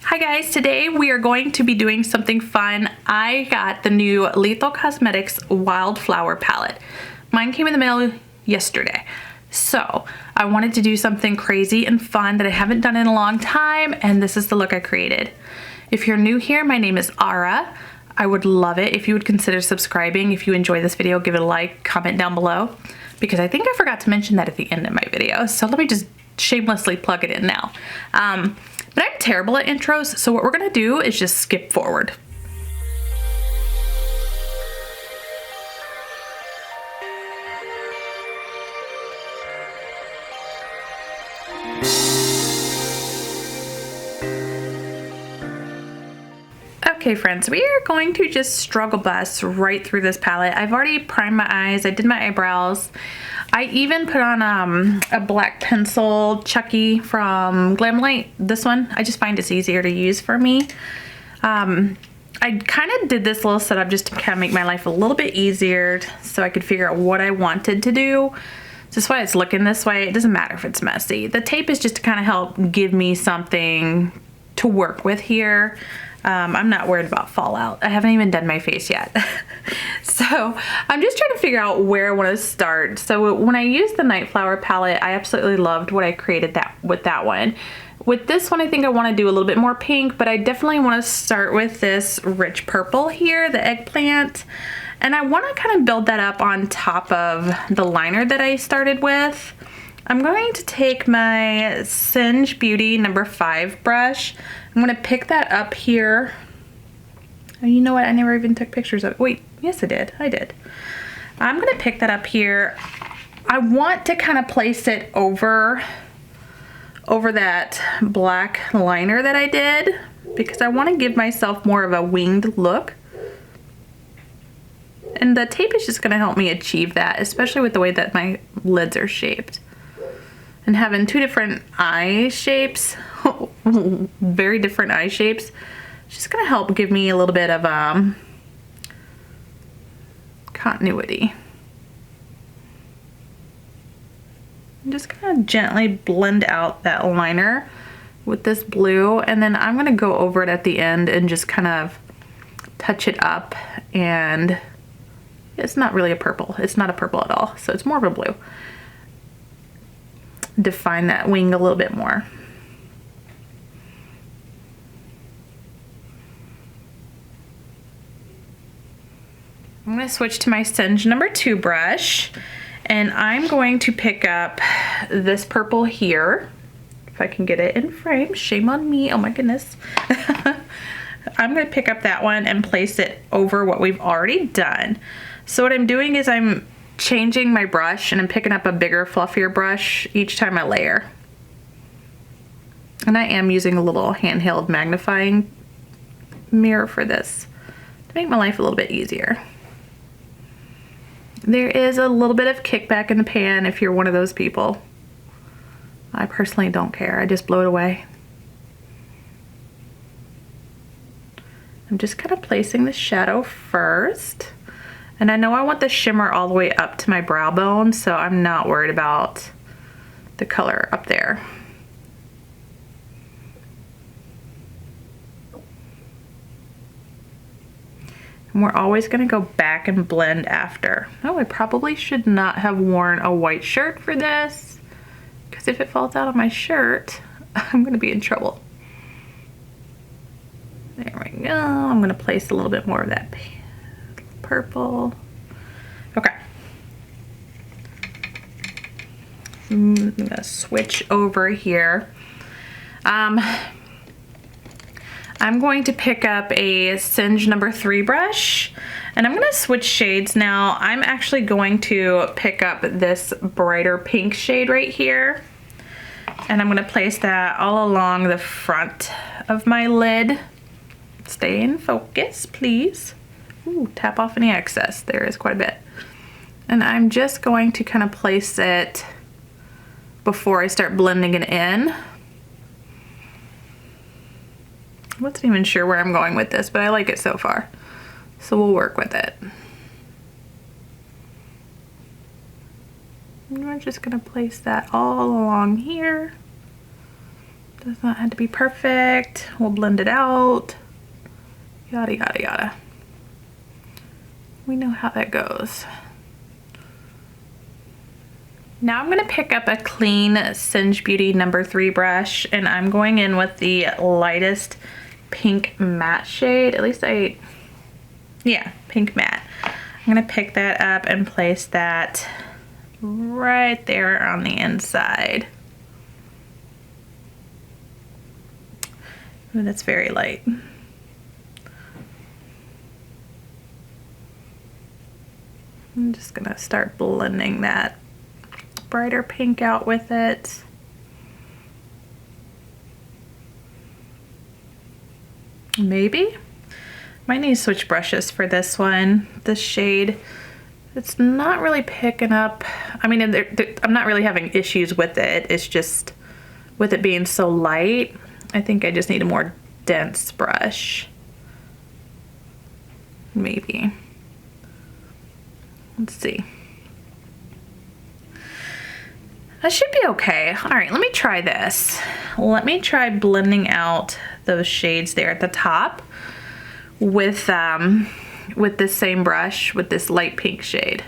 Hi guys, today we are going to be doing something fun. I got the new Lethal Cosmetics Wildflower palette. Mine came in the mail yesterday. So I wanted to do something crazy and fun that I haven't done in a long time, and this is the look I created. If you're new here, my name is Ara. I would love it if you would consider subscribing. If you enjoy this video, give it a like, comment down below, because I think I forgot to mention that at the end of my video. So let me just shamelessly plug it in now. But I'm terrible at intros, so what we're gonna do is just skip forward. Okay friends, we are going to just struggle bus right through this palette. I've already primed my eyes, I did my eyebrows. I even put on a black pencil Chucky from Glamlight. This one, I just find it's easier to use for me. I kind of did this little setup just to kind of make my life a little bit easier so I could figure out what I wanted to do. That's why it's looking this way. It doesn't matter if it's messy. The tape is just to kind of help give me something to work with here. I'm not worried about fallout. I haven't even done my face yet. So I'm just trying to figure out where I want to start. So when I used the Nightflower palette, I absolutely loved what I created with that one. With this one, I think I want to do a little bit more pink, but I definitely want to start with this rich purple here, the eggplant. And I want to kind of build that up on top of the liner that I started with. I'm going to take my Singe Beauty number 5 brush. I'm going to pick that up here. Oh, you know what? I never even took pictures of it. Wait, yes I did. I did. I'm going to pick that up here. I want to kind of place it over that black liner that I did because I want to give myself more of a winged look. And the tape is just going to help me achieve that, especially with the way that my lids are shaped. And having two different eye shapes, very different eye shapes, just gonna help give me a little bit of continuity. I'm just gonna gently blend out that liner with this blue, and then I'm gonna go over it at the end and just kind of touch it up. And it's not really a purple. It's not a purple at all, so it's more of a blue. Define that wing a little bit more. I'm going to switch to my Singe number 2 brush, and I'm going to pick up this purple here. If I can get it in frame, shame on me, oh my goodness. I'm going to pick up that one and place it over what we've already done. So what I'm doing is I'm changing my brush and I'm picking up a bigger, fluffier brush each time I layer. And I am using a little handheld magnifying mirror for this to make my life a little bit easier. There is a little bit of kickback in the pan if you're one of those people. I personally don't care. I just blow it away. I'm just kind of placing the shadow first. And I know I want the shimmer all the way up to my brow bone, so I'm not worried about the color up there. And we're always gonna go back and blend after. Oh, I probably should not have worn a white shirt for this, because if it falls out of my shirt, I'm gonna be in trouble. There we go. I'm gonna place a little bit more of that purple. Okay. I'm gonna switch over here. I'm going to pick up a Singe number 3 brush, and I'm gonna switch shades now. I'm actually going to pick up this brighter pink shade right here, and I'm gonna place that all along the front of my lid. Stay in focus, please. Ooh, tap off any excess. There is quite a bit. And I'm just going to kind of place it before I start blending it in. I wasn't even sure where I'm going with this, but I like it so far. So we'll work with it. And we're just gonna place that all along here. Does not have to be perfect. We'll blend it out. Yada, yada, yada. We know how that goes. Now I'm gonna pick up a clean Singe Beauty number 3 brush, and I'm going in with the lightest pink matte shade. At least yeah, pink matte. I'm gonna pick that up and place that right there on the inside. Ooh, that's very light. I'm just gonna start blending that brighter pink out with it. Maybe. Might need to switch brushes for this one. This shade, it's not really picking up. I mean, I'm not really having issues with it. It's just with it being so light, I think I just need a more dense brush. Maybe. Let's see. That should be okay. All right, let me try this. Let me try blending out those shades there at the top with this same brush with this light pink shade.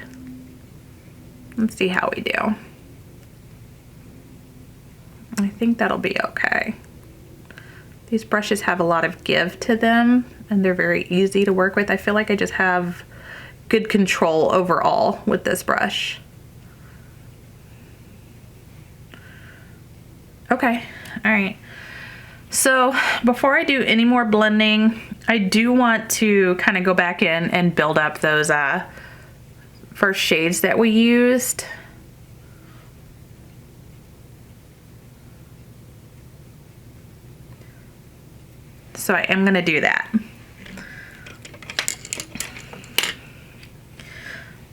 Let's see how we do. I think that'll be okay. These brushes have a lot of give to them and they're very easy to work with. I feel like I just have good control overall with this brush. Okay, all right. So before I do any more blending, I do want to kind of go back in and build up those first shades that we used. So I am gonna do that.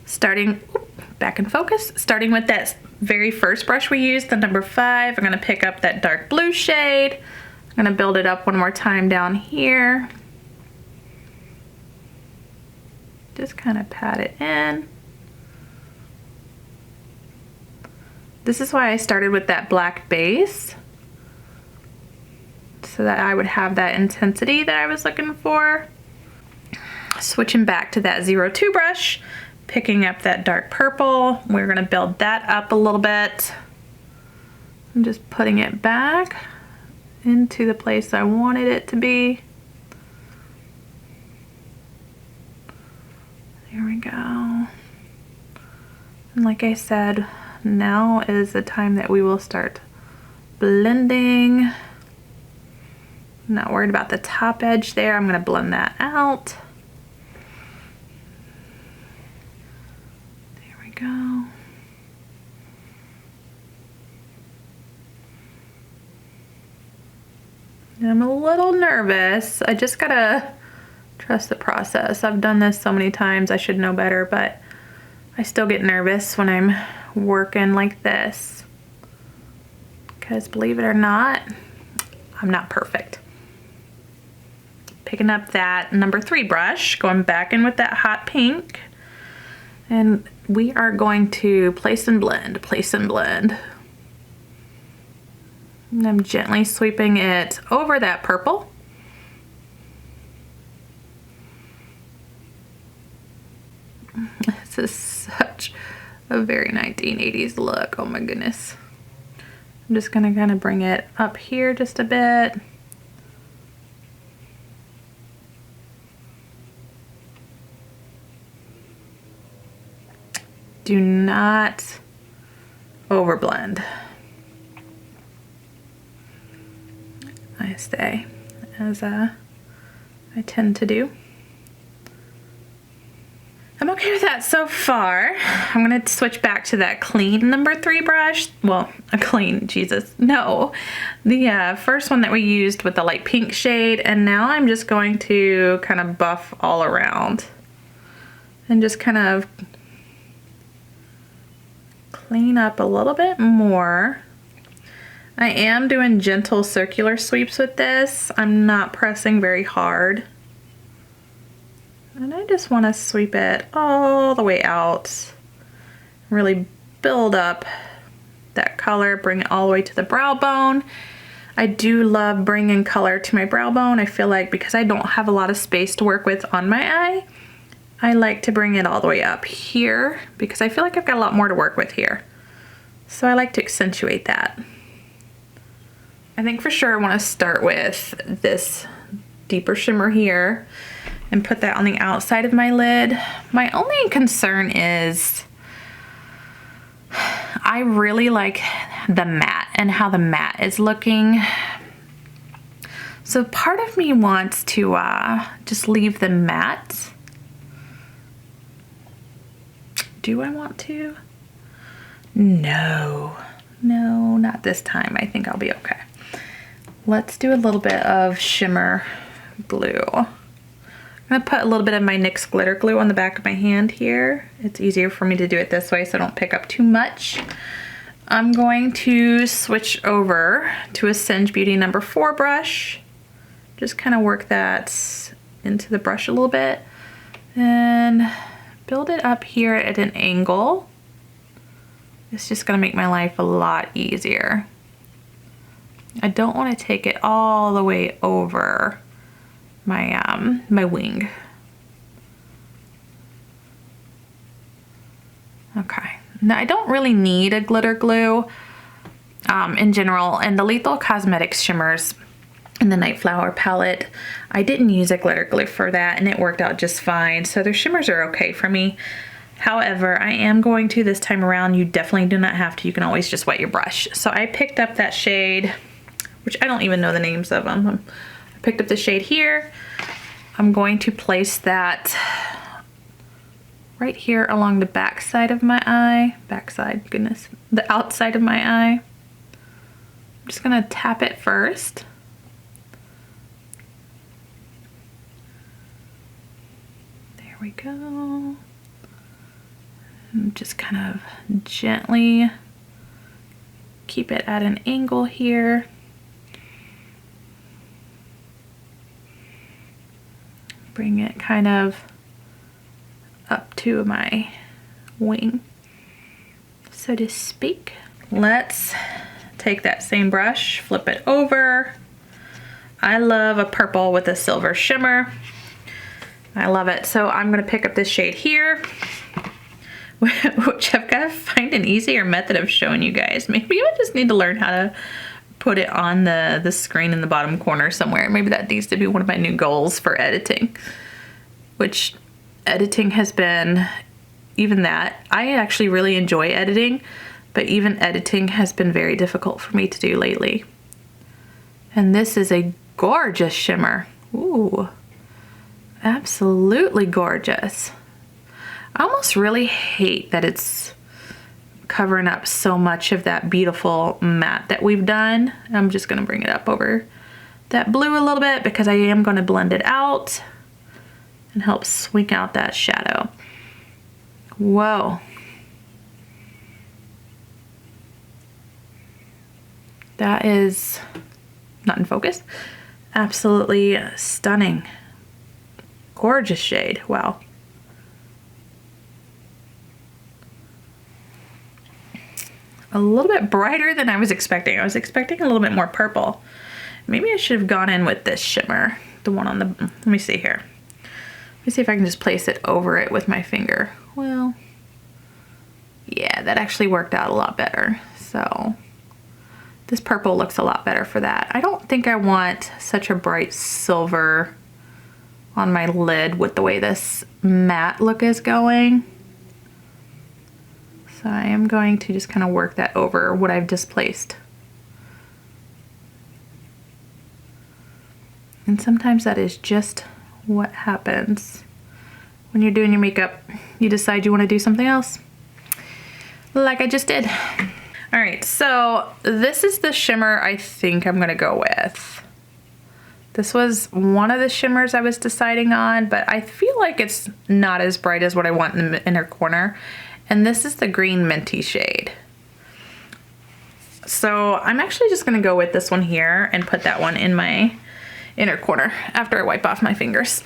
Starting, back in focus, starting with that very first brush we used, the number 5, I'm gonna pick up that dark blue shade. I'm gonna build it up one more time down here. Just kind of pat it in. This is why I started with that black base, so that I would have that intensity that I was looking for. Switching back to that 02 brush, picking up that dark purple. We're gonna build that up a little bit. I'm just putting it back into the place I wanted it to be. There we go. And like I said, now is the time that we will start blending. I'm not worried about the top edge there. I'm gonna blend that out. There we go. I'm a little nervous. I just gotta trust the process. I've done this so many times, I should know better, but I still get nervous when I'm working like this. Because believe it or not, I'm not perfect. Picking up that number 3 brush, going back in with that hot pink, and we are going to place and blend, place and blend. And I'm gently sweeping it over that purple. This is such a very 1980s look, oh my goodness. I'm just gonna kind of bring it up here just a bit. Do not overblend. I say, as I tend to do. I'm okay with that so far. I'm gonna switch back to that clean number 3 brush. Well, a clean, Jesus, no. The first one that we used with the light pink shade, and now I'm just going to kind of buff all around and just kind of clean up a little bit more. I am doing gentle circular sweeps with this. I'm not pressing very hard. And I just want to sweep it all the way out. Really build up that color, bring it all the way to the brow bone. I do love bringing color to my brow bone. I feel like because I don't have a lot of space to work with on my eye, I like to bring it all the way up here because I feel like I've got a lot more to work with here. So I like to accentuate that. I think for sure I want to start with this deeper shimmer here and put that on the outside of my lid. My only concern is I really like the matte and how the matte is looking. So part of me wants to just leave the matte. Do I want to? No, not this time. I think I'll be okay. Let's do a little bit of shimmer glue. I'm gonna put a little bit of my NYX glitter glue on the back of my hand here. It's easier for me to do it this way so I don't pick up too much. I'm going to switch over to a Singe Beauty number 4 brush. Just kind of work that into the brush a little bit and build it up here at an angle. It's just gonna make my life a lot easier. I don't want to take it all the way over my my wing. Okay. Now I don't really need a glitter glue in general, and the Lethal Cosmetics shimmers in the Nightflower palette, I didn't use a glitter glue for that and it worked out just fine. So their shimmers are okay for me. However, I am going to this time around, you definitely do not have to, you can always just wet your brush. So I picked up that shade, which I don't even know the names of them. I picked up the shade here. I'm going to place that right here along the back side of my eye. Backside, goodness. The outside of my eye. I'm just gonna tap it first. There we go. And just kind of gently keep it at an angle here. Bring it kind of up to my wing, so to speak. Let's take that same brush, flip it over. I love a purple with a silver shimmer. I love it. So I'm gonna pick up this shade here, which I've got to find an easier method of showing you guys. Maybe I just need to learn how to put it on the screen in the bottom corner somewhere. Maybe that needs to be one of my new goals for editing, which editing has been, even that, I actually really enjoy editing, but even editing has been very difficult for me to do lately. And this is a gorgeous shimmer. Ooh, absolutely gorgeous. I almost really hate that it's covering up so much of that beautiful matte that we've done. I'm just gonna bring it up over that blue a little bit because I am gonna blend it out and help swing out that shadow. Whoa. That is not in focus. Absolutely stunning. Gorgeous shade, wow. A little bit brighter than I was expecting. I was expecting a little bit more purple. Maybe I should have gone in with this shimmer, the one on the, let me see here. Let me see if I can just place it over it with my finger. Well, yeah, that actually worked out a lot better. So this purple looks a lot better for that. I don't think I want such a bright silver on my lid with the way this matte look is going. So I am going to just kind of work that over what I've displaced. And sometimes that is just what happens when you're doing your makeup. You decide you want to do something else, like I just did. All right, so this is the shimmer I think I'm gonna go with. This was one of the shimmers I was deciding on, but I feel like it's not as bright as what I want in the inner corner. And this is the green minty shade. So I'm actually just gonna go with this one here and put that one in my inner corner after I wipe off my fingers.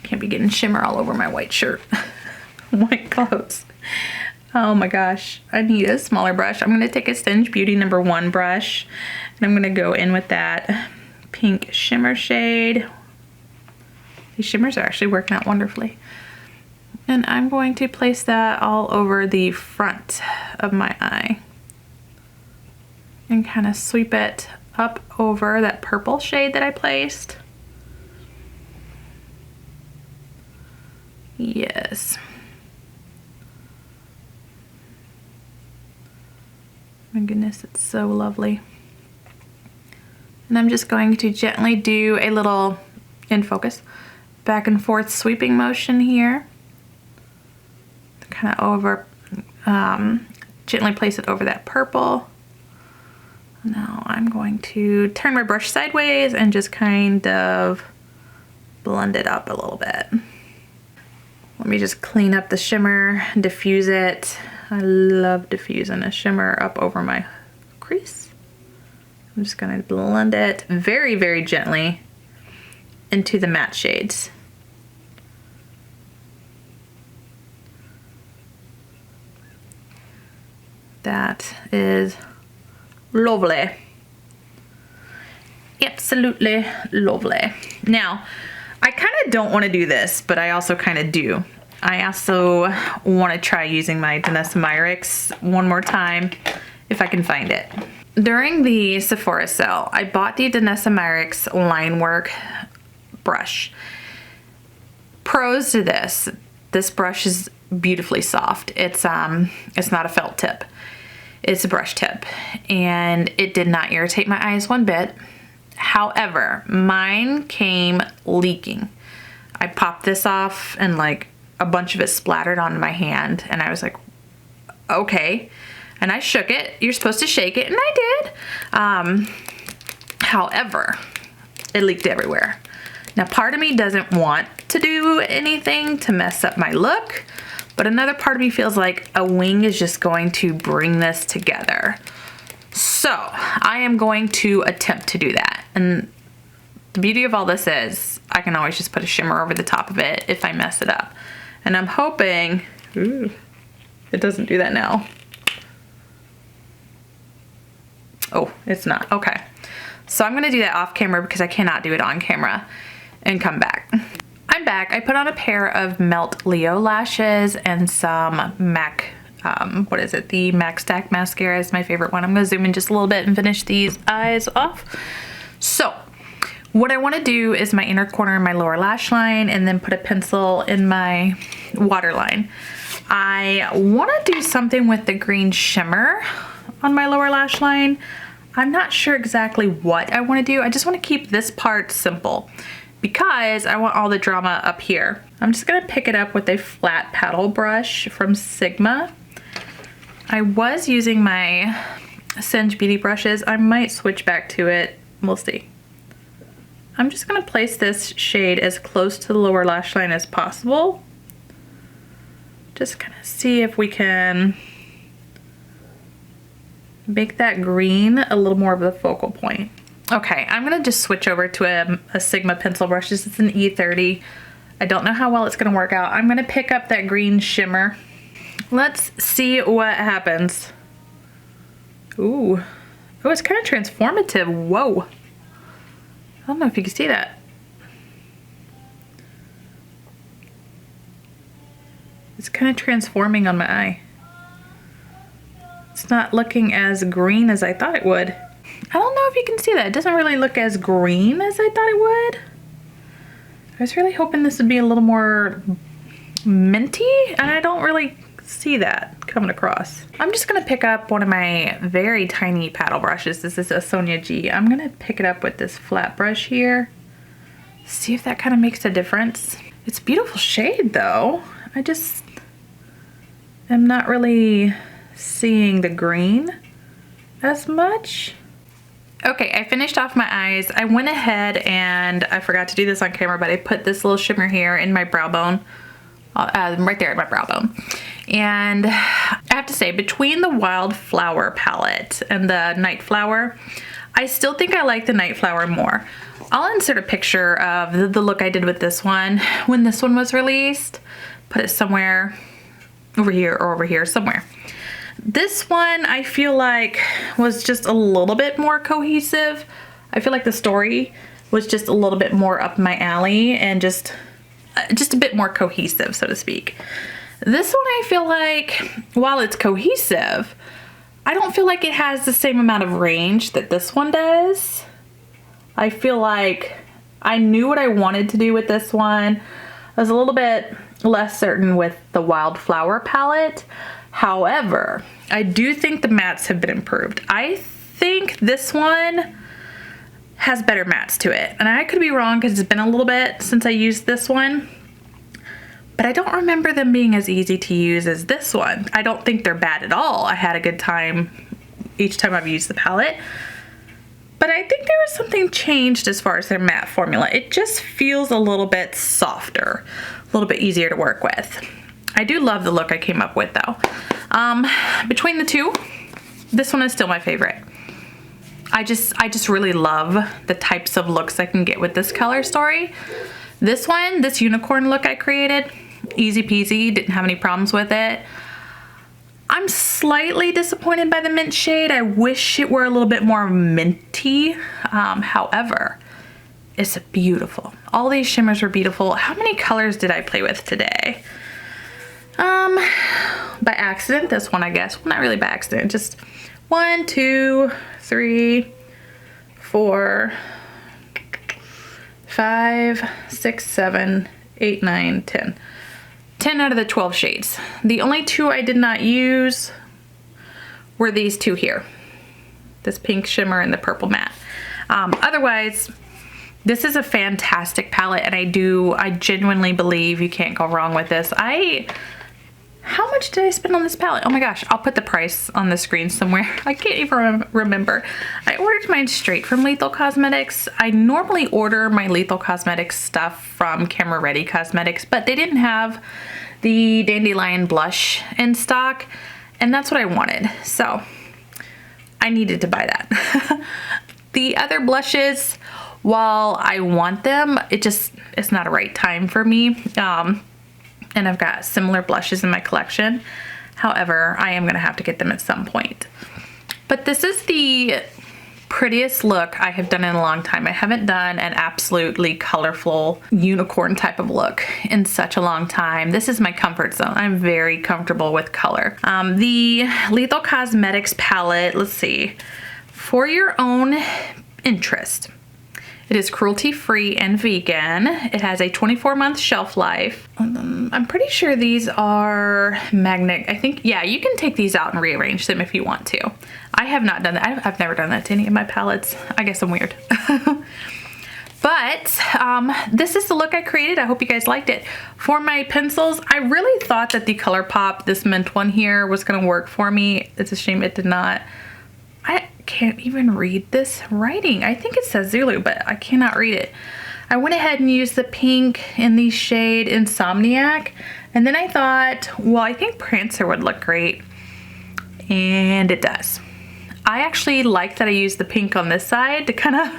Can't be getting shimmer all over my white shirt, white clothes. Oh my gosh, I need a smaller brush. I'm gonna take a Singe Beauty number 1 brush And I'm gonna go in with that pink shimmer shade. These shimmers are actually working out wonderfully. And I'm going to place that all over the front of my eye. And kind of sweep it up over that purple shade that I placed. Yes. My goodness, it's so lovely. And I'm just going to gently do a little, in focus, back and forth sweeping motion here. Kind of over, gently place it over that purple. Now I'm going to turn my brush sideways and just kind of blend it up a little bit. Let me just clean up the shimmer, diffuse it. I love diffusing a shimmer up over my crease. I'm just gonna blend it very, very gently into the matte shades. That is lovely. Absolutely lovely. Now, I kind of don't want to do this, but I also kind of do. I also want to try using my Auric one more time if I can find it. During the Sephora sale, I bought the Auric line work brush. Pros to this brush is beautifully soft. It's not a felt tip. It's a brush tip, and it did not irritate my eyes one bit. However, mine came leaking. I popped this off and like a bunch of it splattered onto my hand, and I was like, okay. And I shook it. You're supposed to shake it, and I did. However, it leaked everywhere. Now, part of me doesn't want to do anything to mess up my look, but another part of me feels like a wing is just going to bring this together. So I am going to attempt to do that. And the beauty of all this is I can always just put a shimmer over the top of it if I mess it up. And I'm hoping, ooh, it doesn't do that now. Oh, it's not, okay. So I'm gonna do that off camera because I cannot do it on camera and come back. I'm back. I put on a pair of Melt Leo lashes and some MAC, what is it? The MAC Stack mascara is my favorite one. I'm gonna zoom in just a little bit and finish these eyes off. So what I wanna do is my inner corner and my lower lash line, and then put a pencil in my waterline. I wanna do something with the green shimmer on my lower lash line. I'm not sure exactly what I wanna do. I just wanna keep this part simple, because I want all the drama up here. I'm just gonna pick it up with a flat paddle brush from Sigma. I was using my Singe Beauty brushes. I might switch back to it, we'll see. I'm just gonna place this shade as close to the lower lash line as possible. Just kind of see if we can make that green a little more of the focal point. Okay, I'm gonna just switch over to a Sigma pencil brush. This is an E30. I don't know how well it's gonna work out. I'm gonna pick up that green shimmer. Let's see what happens. Ooh, oh, it's kind of transformative. Whoa. I don't know if you can see that. It's kind of transforming on my eye. It's not looking as green as I thought it would. I don't know if you can see that. It doesn't really look as green as I thought it would. I was really hoping this would be a little more minty, and I don't really see that coming across. I'm just gonna pick up one of my very tiny paddle brushes. This is a Sonia G. I'm gonna pick it up with this flat brush here. See if that kind of makes a difference. It's a beautiful shade though. I just am not really seeing the green as much. Okay, I finished off my eyes. I went ahead and I forgot to do this on camera, but I put this little shimmer here in my brow bone, right there at my brow bone. And I have to say, between the Wildflower palette and the Nightflower, I still think I like the Nightflower more. I'll insert a picture of the look I did with this one when this one was released. Put it somewhere over here or over here, somewhere. This one I feel like was just a little bit more cohesive. I feel like the story was just a little bit more up my alley and just a bit more cohesive, so to speak. This one I feel like, while it's cohesive, I don't feel like it has the same amount of range that this one does. I feel like I knew what I wanted to do with this one. I was a little bit less certain with the Wildflower palette. However, I do think the mattes have been improved. I think this one has better mattes to it. And I could be wrong because it's been a little bit since I used this one. But I don't remember them being as easy to use as this one. I don't think they're bad at all. I had a good time each time I've used the palette. But I think there was something changed as far as their matte formula. It just feels a little bit softer, a little bit easier to work with. I do love the look I came up with though. Between the two, this one is still my favorite. I just really love the types of looks I can get with this color story. This one, this unicorn look I created, easy peasy, didn't have any problems with it. I'm slightly disappointed by the mint shade. I wish it were a little bit more minty. However, it's beautiful. All these shimmers were beautiful. How many colors did I play with today? By accident, this one, I guess. Well, not really by accident, just 1, 2, 3, 4, 5, 6, 7, 8, 9, 10. 10 out of the 12 shades. The only two I did not use were these two here. This pink shimmer and the purple matte. Otherwise, this is a fantastic palette, and I genuinely believe you can't go wrong with this. How much did I spend on this palette? Oh my gosh, I'll put the price on the screen somewhere. I can't even remember. I ordered mine straight from Lethal Cosmetics. I normally order my Lethal Cosmetics stuff from Camera Ready Cosmetics, but they didn't have the Dandelion Blush in stock, and that's what I wanted. So I needed to buy that. The other blushes, while I want them, it's not a right time for me. And I've got similar blushes in my collection. However, I am gonna have to get them at some point. But this is the prettiest look I have done in a long time. I haven't done an absolutely colorful unicorn type of look in such a long time. This is my comfort zone. I'm very comfortable with color. The Lethal Cosmetics palette, let's see, for your own interest. It is cruelty-free and vegan. It has a 24-month shelf life. I'm pretty sure these are magnet. I think, yeah, you can take these out and rearrange them if you want to. I have not done that. I've never done that to any of my palettes. I guess I'm weird. But this is the look I created. I hope you guys liked it. For my pencils, I really thought that the ColourPop, this mint one here, was gonna work for me. It's a shame it did not. I can't even read this writing. I think it says Zulu, but I cannot read it. I went ahead and used the pink in the shade Insomniac, and then I thought, well, I think Prancer would look great, and it does. I actually like that I used the pink on this side to kind of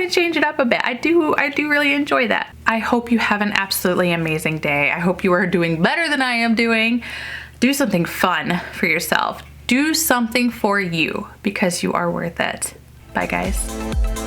change it up a bit. I do really enjoy that. I hope you have an absolutely amazing day. I hope you are doing better than I am doing. Do something fun for yourself. Do something for you, because you are worth it. Bye, guys.